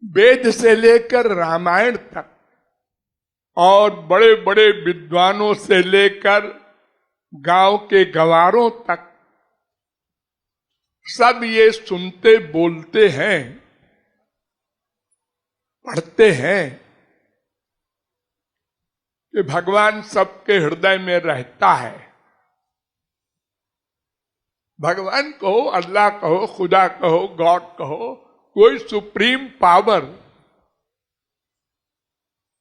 वेद से लेकर रामायण तक और बड़े बड़े विद्वानों से लेकर गांव के गंवारों तक सब ये सुनते बोलते हैं, पढ़ते हैं कि भगवान सबके हृदय में रहता है। भगवान कहो, अल्लाह कहो, खुदा कहो, गॉड कहो, कोई सुप्रीम पावर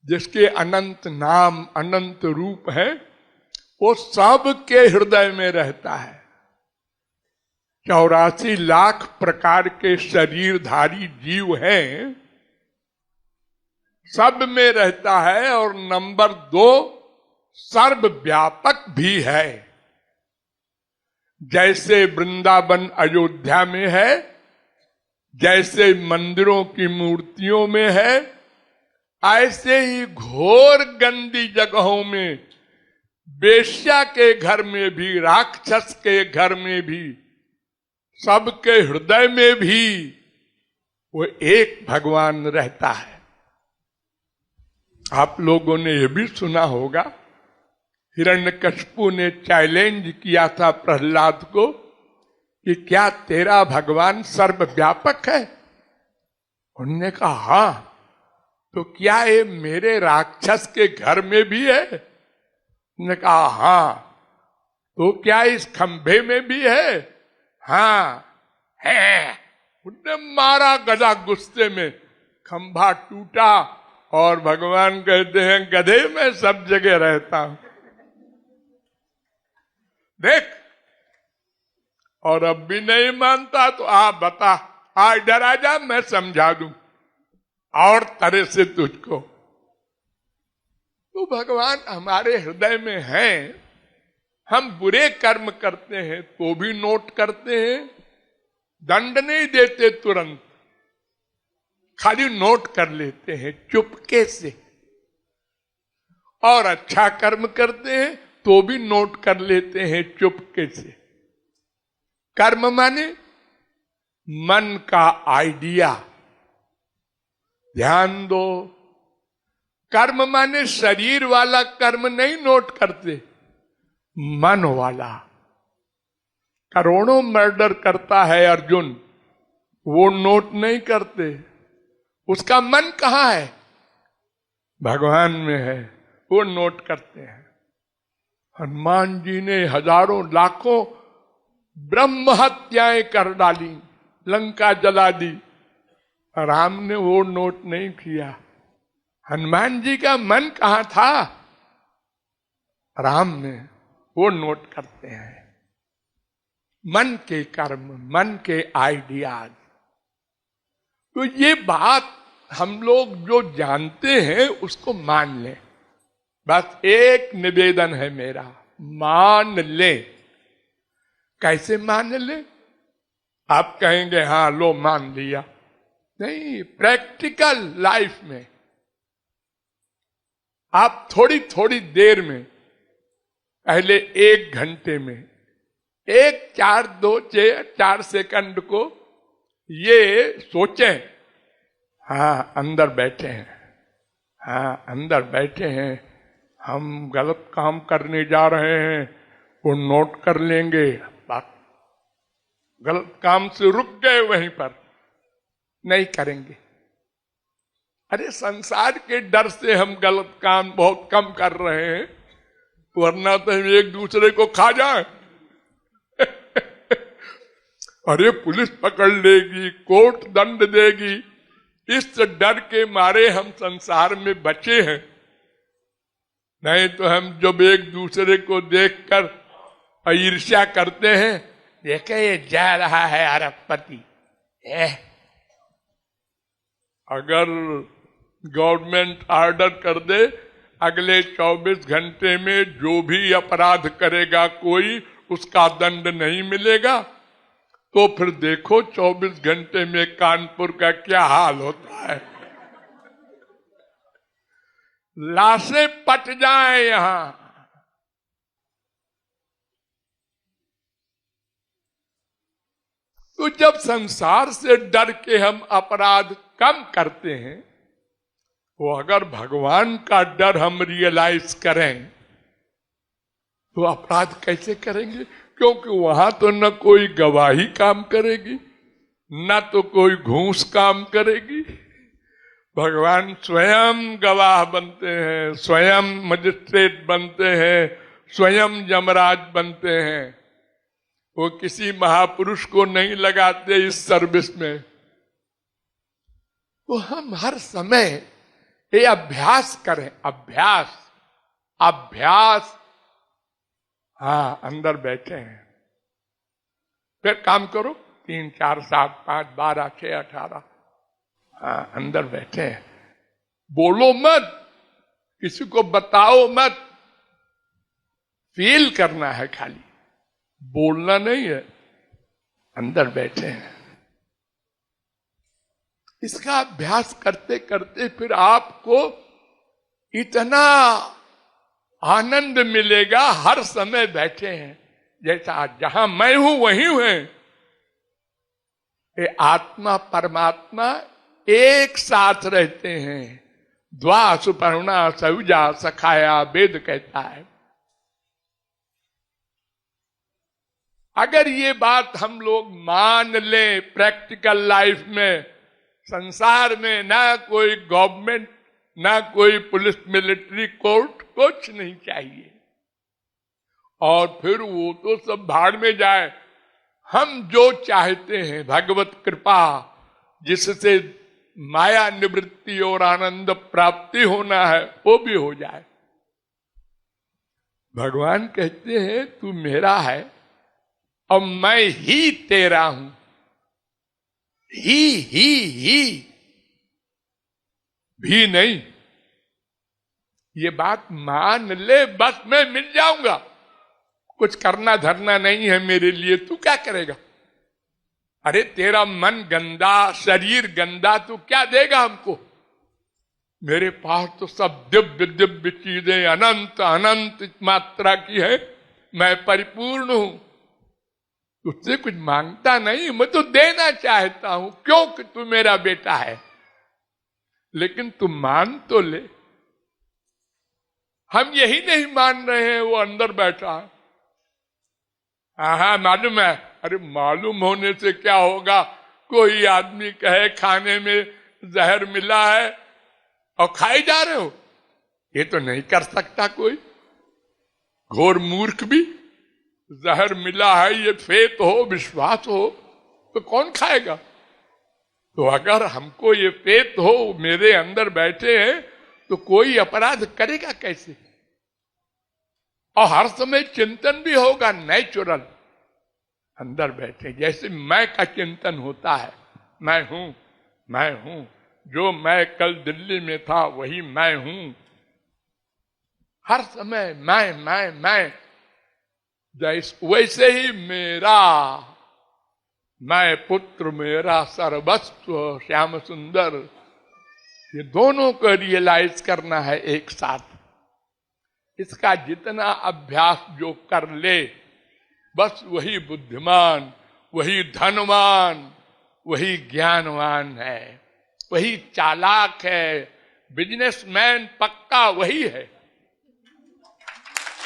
जिसके अनंत नाम अनंत रूप है, वो सबके हृदय में रहता है। 84 लाख प्रकार के शरीरधारी जीव हैं, सब में रहता है। और नंबर 2, सर्वव्यापक भी है। जैसे वृंदावन अयोध्या में है, जैसे मंदिरों की मूर्तियों में है, ऐसे ही घोर गंदी जगहों में, वेश्या के घर में भी, राक्षस के घर में भी, सबके हृदय में भी वो एक भगवान रहता है। आप लोगों ने यह भी सुना होगा, हिरण्यकशिपु ने चैलेंज किया था प्रहलाद को कि क्या तेरा भगवान सर्वव्यापक है? उन्होंने कहा हाँ। तो क्या ये मेरे राक्षस के घर में भी है? उन्होंने कहा हाँ। तो क्या इस खंभे में भी है? हाँ है। उन्होंने मारा गदा, गुस्से में खंभा टूटा और भगवान कहते हैं गधे में सब जगह रहता हूं, देख। और अब भी नहीं मानता तो आप बता, आ इधर आ जा, मैं समझा दूं और तरह से तुझको। तो भगवान हमारे हृदय में हैं। हम बुरे कर्म करते हैं तो भी नोट करते हैं, दंड नहीं देते तुरंत, खाली नोट कर लेते हैं चुपके से। और अच्छा कर्म करते हैं तो भी नोट कर लेते हैं चुपके से। कर्म माने मन का आइडिया, ध्यान दो। कर्म माने शरीर वाला कर्म नहीं नोट करते, मन वाला। करोड़ों मर्डर करता है अर्जुन, वो नोट नहीं करते। उसका मन कहां है? भगवान में है, वो नोट करते हैं। हनुमान जी ने हजारों लाखों ब्रह्म हत्याएं कर डाली, लंका जला दी। राम ने वो नोट नहीं किया। हनुमान जी का मन कहां था? राम में, वो नोट करते हैं। मन के कर्म, मन के आइडियाज। तो ये बात हम लोग जो जानते हैं उसको मान लें। बस एक निवेदन है मेरा, मान ले। कैसे मान ले? आप कहेंगे हाँ लो मान लिया। नहीं, प्रैक्टिकल लाइफ में आप थोड़ी थोड़ी देर में, पहले 1 घंटे में, 4 सेकंड को ये सोचें, हाँ अंदर बैठे हैं, हाँ अंदर बैठे हैं, हम गलत काम करने जा रहे हैं, वो नोट कर लेंगे। बात गलत काम से रुक गए, वहीं पर नहीं करेंगे। अरे संसार के डर से हम गलत काम बहुत कम कर रहे हैं, वरना तो हम एक दूसरे को खा जाए। अरे पुलिस पकड़ लेगी, कोर्ट दंड देगी, इस डर के मारे हम संसार में बचे हैं। नहीं तो हम जब एक दूसरे को देखकर ईर्ष्या करते हैं, देखे ये जा रहा है अरबपति। अगर गवर्नमेंट ऑर्डर कर दे अगले 24 घंटे में जो भी अपराध करेगा कोई, उसका दंड नहीं मिलेगा, तो फिर देखो 24 घंटे में कानपुर का क्या हाल होता है। लाशें पट जाएं यहां। तो जब संसार से डर के हम अपराध कम करते हैं, तो अगर भगवान का डर हम रियलाइज करें तो अपराध कैसे करेंगे? क्योंकि वहां तो न कोई गवाही काम करेगी, न तो कोई घूस काम करेगी। भगवान स्वयं गवाह बनते हैं, स्वयं मजिस्ट्रेट बनते हैं, स्वयं यमराज बनते हैं। वो किसी महापुरुष को नहीं लगाते इस सर्विस में। तो हम हर समय ये अभ्यास करें, अभ्यास अभ्यास। हाँ, अंदर बैठे हैं, फिर काम करो, 3, 4, 7, 5, 12, 6, 18। हाँ, अंदर बैठे हैं। बोलो मत, किसी को बताओ मत, फील करना है खाली, बोलना नहीं है। अंदर बैठे हैं। इसका अभ्यास करते करते फिर आपको इतना आनंद मिलेगा। हर समय बैठे हैं, जैसा जहां मैं हूं वहीं है। ये आत्मा परमात्मा एक साथ रहते हैं। द्वा सुपर्णा सयुजा सखाया, वेद कहता है। अगर ये बात हम लोग मान लें प्रैक्टिकल लाइफ में, संसार में ना कोई गवर्नमेंट, ना कोई पुलिस मिलिट्री कोर्ट, कुछ नहीं चाहिए। और फिर वो तो सब भाड़ में जाए। हम जो चाहते हैं, भगवत कृपा जिससे माया निवृत्ति और आनंद प्राप्ति होना है, वो भी हो जाए। भगवान कहते हैं तू मेरा है और मैं ही तेरा हूं। ही भी नहीं। ये बात मान ले, बस मैं मिल जाऊंगा। कुछ करना धरना नहीं है मेरे लिए, तू क्या करेगा? अरे तेरा मन गंदा, शरीर गंदा, तू क्या देगा हमको? मेरे पास तो सब दिव्य दिव्य चीजें अनंत अनंत मात्रा की है। मैं परिपूर्ण हूं, तुझसे कुछ मांगता नहीं, मैं तो देना चाहता हूं, क्योंकि तू मेरा बेटा है। लेकिन तू मान तो ले। हम यही नहीं मान रहे हैं, वो अंदर बैठा है। हाँ, मालूम है। अरे मालूम होने से क्या होगा? कोई आदमी कहे खाने में जहर मिला है और खाए जा रहे हो, ये तो नहीं कर सकता कोई। घोर मूर्ख भी, जहर मिला है, ये फेत हो, विश्वास हो, तो कौन खाएगा? तो अगर हमको ये फेत हो, मेरे अंदर बैठे हैं, तो कोई अपराध करेगा कैसे? और हर समय चिंतन भी होगा नेचुरल। अंदर बैठे जैसे मैं का चिंतन होता है, मैं हूं, मैं हूं, जो मैं कल दिल्ली में था वही मैं हूं। हर समय मैं जैसे वैसे ही मेरा, मैं पुत्र मेरा सर्वस्व श्याम सुंदर, ये दोनों को रियलाइज करना है एक साथ। इसका जितना अभ्यास जो कर ले, बस वही बुद्धिमान, वही धनवान, वही ज्ञानवान है, वही चालाक है, बिजनेसमैन पक्का वही है।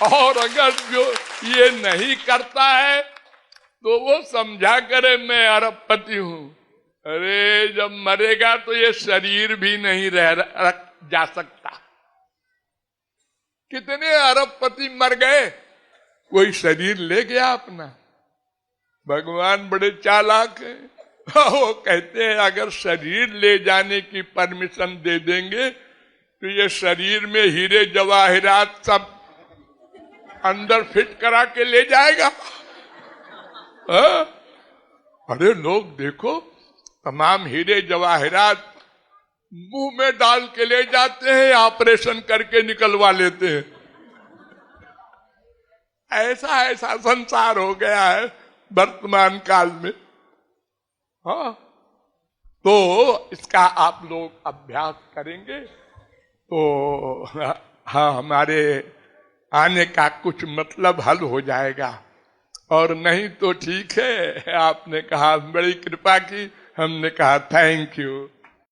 और अगर जो ये नहीं करता है तो वो समझा करे मैं अरबपति हूं। अरे जब मरेगा तो ये शरीर भी नहीं रख जा सकता। कितने अरबपति मर गए, कोई शरीर ले गया अपना। भगवान बड़े चालाक हैं। वो कहते हैं अगर शरीर ले जाने की परमिशन दे देंगे तो ये शरीर में हीरे जवाहरात सब अंदर फिट करा के ले जाएगा। अरे लोग देखो, तमाम हीरे जवाहरात मुंह में डाल के ले जाते हैं, ऑपरेशन करके निकलवा लेते हैं। ऐसा ऐसा संसार हो गया है वर्तमान काल में। हाँ, तो इसका आप लोग अभ्यास करेंगे तो हाँ, हमारे आने का कुछ मतलब हल हो जाएगा। और नहीं तो ठीक है, आपने कहा बड़ी कृपा की, हमने कहा थैंक यू।